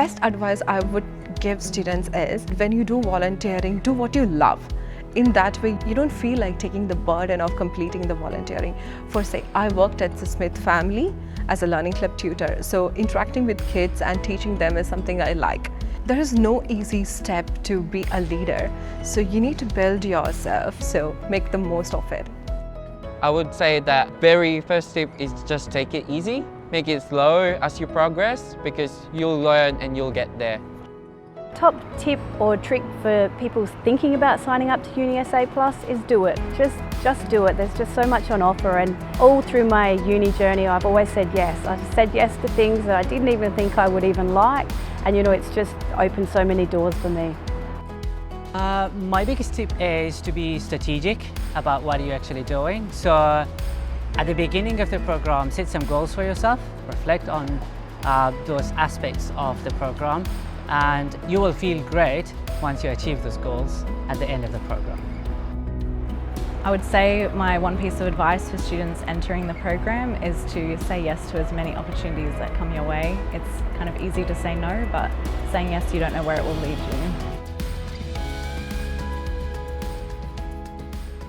best advice I would give students is, when you do volunteering, do what you love. In that way, you don't feel like taking the burden of completing the volunteering. For say, I worked at the Smith family as a learning club tutor, so interacting with kids and teaching them is something I like. There is no easy step to be a leader, so you need to build yourself, so make the most of it. I would say that very first tip is just take it easy. Make it slow as you progress, because you'll learn and you'll get there. Top tip or trick for people thinking about signing up to UniSA Plus is do it. Just do it. There's just so much on offer, and all through my uni journey I've always said yes. I've said yes to things that I didn't even think I would even like, and it's just opened so many doors for me. My biggest tip is to be strategic about what you're actually doing. So at the beginning of the program, set some goals for yourself, reflect on those aspects of the program, and you will feel great once you achieve those goals at the end of the program. I would say my one piece of advice for students entering the program is to say yes to as many opportunities that come your way. It's kind of easy to say no, but saying yes, you don't know where it will lead you.